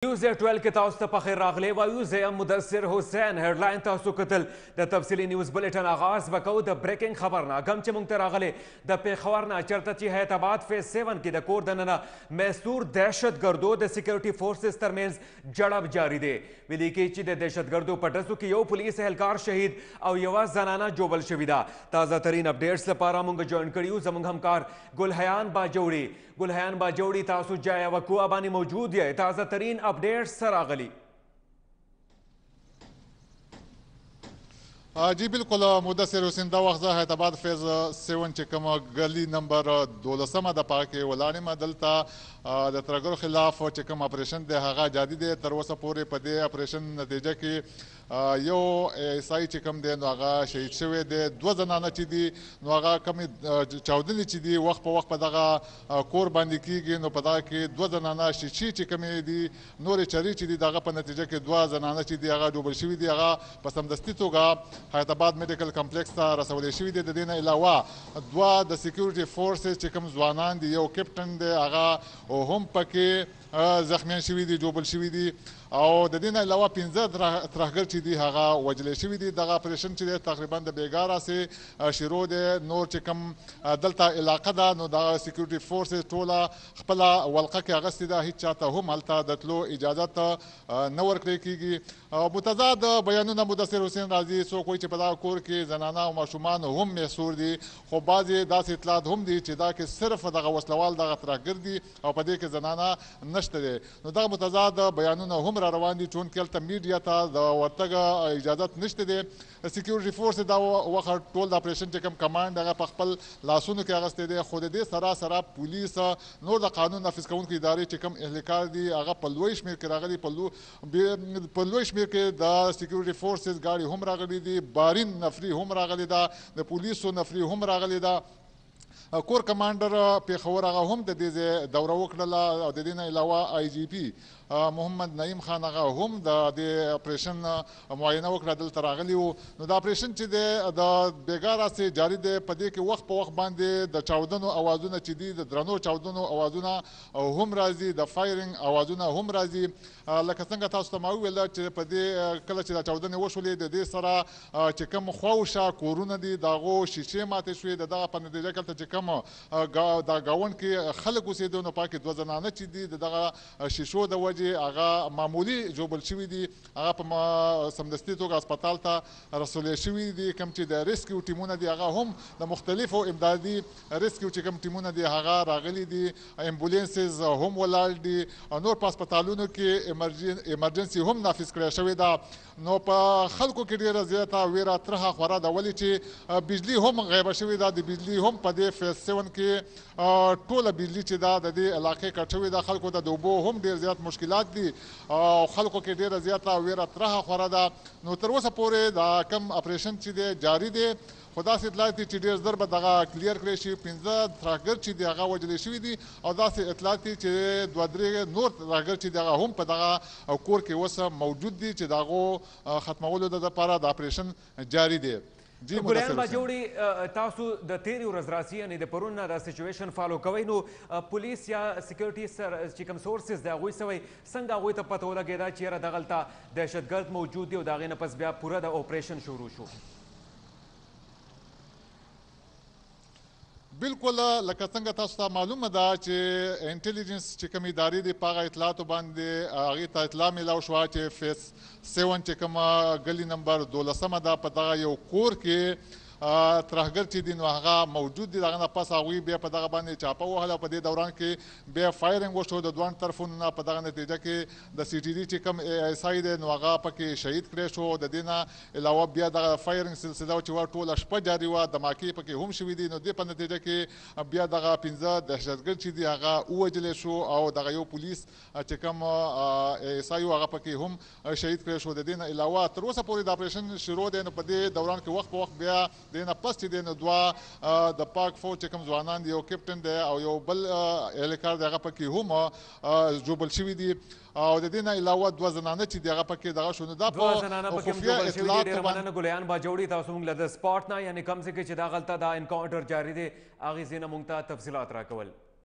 न्यूज़ 12 के तौर पर पखेर रागले वायु ज़ैम मुदस्सिर हुसैन हेडलाइन तौसु कतल द तफसीली न्यूज़ बुलेटिन आगाज बकौ द ब्रेकिंग खबरना गम च मुंगत रागले द पेखवरना चरतची हैदराबाद फेज 7 की द कोर दनना मैसूर दहशत गर्दो द सिक्योरिटी फोर्सेस तरमेंज जड़ब जारी दे विली की ची द दहशत गर्दो पटसु की यो पुलिस एहलकार शहीद और यवा जनाना जोबल शविदा ताज़ा तरीन अपडेट्स लपारा मुंग जॉइन करियो जमुंग हमकार गुलहयान बाजौड़ी तासु जाया वकुआ बानी मौजूद है ताज़ा तरीन अपडेट्स सरागली। जी बिल्कुल मुदस्सिर हुसैन दा वक्त हैदराबाद फेज 7 चिकम गली नंबर 12 द पाके वलाने में दलता द तरगर खिलाफ चिकम ऑपरेशन दे हागा जारी दे तरवसा पूरे पदे ऑपरेशन नतीजा की यो एसआई चिकम दे नोगा शहीद शवे दे दो जनाना ची दी नोगा कमी चौदली ची दी वक्त पे वक्त पदागा कोर बांधी की नो पदा के दो जनाना शिशी चिकमे दी नोरे चरी ची दी दागा पर नतीजा के दो जनाना ची दी आगा डूबल शिवी दी आगा पसंदस्ती होगा हैदराबाद मेडिकल कम्प्लेक्स ता रसवले शिवी दे देना अलावा दो द सिक्योरिटी फोर्सेस चिकम जवानान दी यो कैप्टन दे आगा ओ हम पके जख्मियान शिवी दी जोबल शिवी दी او د دې نه علاوه 15 ترهګر چې دي هغه وجلې شوي دي دغه اپریشن چې تقریبا د بیګاره سي شروع دي نور چې کم دلته علاقه ده نو د سکیورټي فورسز ټوله خپل ولقه کې اغستې ده هیڅ چاته هم هلته د تلو اجازه نه ورکړی کیږي متضاد بیانونه مدثر حسین رازي څوک وایي چې په دا کور کې زنانه او ماشومان هم محصور دي خو بعضې داسې اطلاعات هم دي چې دا کې صرف دغه وسلوال دغه ترهګر دي او په دې کې زنانه نشته دي نو دغه متضاد بیانونه هم را روان دي چون کې هلته میډیا ته د ورتګ اجازت نشته دی سکیورټي فورس دا وخت ټول د اپریشن چې کوم کمانډ هغه په خپل لاسونو کې اغستې دی خو د دې سره پولیس نور د قانون نافذ کوونکو ادارې چې کوم اهلکار دي هغه په لوی شمېر کې راغلي په لوی شمېر کې د سکیورټي فورسز ګاډي هم راغلي دي بارین نفري هم راغلي ده د پولیسو نفري هم راغلي ده کور کمانډر پیښور هغه هم د دې دوره وکړله او د دې نه علاوه آی جی پی محمد نعیم خان هغه هم د اپریشن معاینه وکړه دلته راغلی وو نو د اپریشن چې دی د بیګاره سي جاري دی په دې کې وخت په وخت باندې د چاودنو اوازونه چې دي د درنو چاودنو اوازونه هم راځي د فایرنګ اوازونه هم راځي لکه څنګه تاسو ته ما وویل چې په دې کله چې د چاودنې وشولې د دې سره چې کوم خواوشا کورونه دي د هغو شیشې ماتې شوې د دغه په نتیجه کې چې کوم د ګاونډ کې خلک اوسېدو نو پاکې دوه زنانه چې دي د دغه شیشو د وجې هغه معمولی جوبل شوي دي هغه په سمدستي توګه هسپتال ته رسولې شوي دي کوم چې د ریسکیو ټیمونه دي هغه هم د مختلفو امدادي ریسکیو چې کوم ټیمونه دي هغه راغلي دي امبولانسز هم ولاړ دي نور په هسپتالونو کې ایمرجنسي هم نافذ کړی شوې ده نو په خلکو کې ډېره زیاته ویره ترخه خوره ده ولې چې بجلي هم غیبه شوې ده د بجلي هم په دې فیز 7 کې ټوله بجلي چې ده د دې علاقې کټ شوې ده خلکو ته د اوبو هم ډېر زیات مشکلات دي او خلکو کې ډېره زیاته ویره ترخه خوره ده نو تر اوسه پورې دا کم اپریشن چې دی جاري دی خو داسې اطلاعات دي چې ډېر ژر به دغه کلیر کړی شي 15 ترهګر چې دي هغه وژلې شوي دي او داسې اطلاعات دي چې 2-3 نور ترهګر چې دي هغه هم په دغه کور کې اوس موجود دي چې د هغو ختمولو دپاره د اپریشن جاري دی ګلان باجوړي تاسو د تیرې ورځ راسي یعنې د پرون نه دا سچویشن فالو کوئ نو پولیس یا سکیورټي چې کوم سورسز د هغوی سوی څنګه هغوی ته پته ولګېده چې یاره دغلته دهشتګرد موجود دی او د هغې نه پس بیا پوره د اپریشن شروع شو بالکل لکه څنګه تاسو ته معلومه ده چې انټیلیجنس چې کوم ادارې دي په هغه اطلاعاتو باندې هغې ته اطلاع میلاو شوه چې فیس 7 چې کومه گلی نمبر 12 ده په دغه یو کور کې ترهګر چې دي نو هغه موجود دي دغه نه پس هغوی بیا په دغه باندې چاپه ووهله په دې دوران کې بیا فایرنګ وشو د دوه طرفونو نه په دغه نتیجه کې د سی ټي ډي چې کوم ایس آی دی نو هغه پکې شهید کړی شو د دې نه علاوه بیا دغه فایرنګ سلسله چې وه ټوله شپه جاري وه دماکې پکې هم شوي دي نو دې په نتیجه کې بیا دغه 15 دهشتګرد چې دي هغه ووژلی شو او دغه یو پولیس چې کوم ایس آی و هغه پکې هم شهید کړی شو د دې نه علاوه تر اوسه پورې د اپریشن شروع دی نو په دې دوران کې وخت په وخت بیا دینه پس چې دی نو دوه د پاک فوج چې کوم ځوانان دي یو کیپټن دی او یو بل اهلکار دی هغه پکې هم جوبل شوي دي او د دې نه علاوه دوه زنانه چې دي هغه پکې دغه شو نو دا په خفیه اطلاعات ډېره مننه ګلیان باجوړي تاسو موږ له د سپاټ نه یعنې کم څه کې چې دا غلطه دا انکاونټر جاري دی هغې ځای نه موږ ته تفصیلات راکول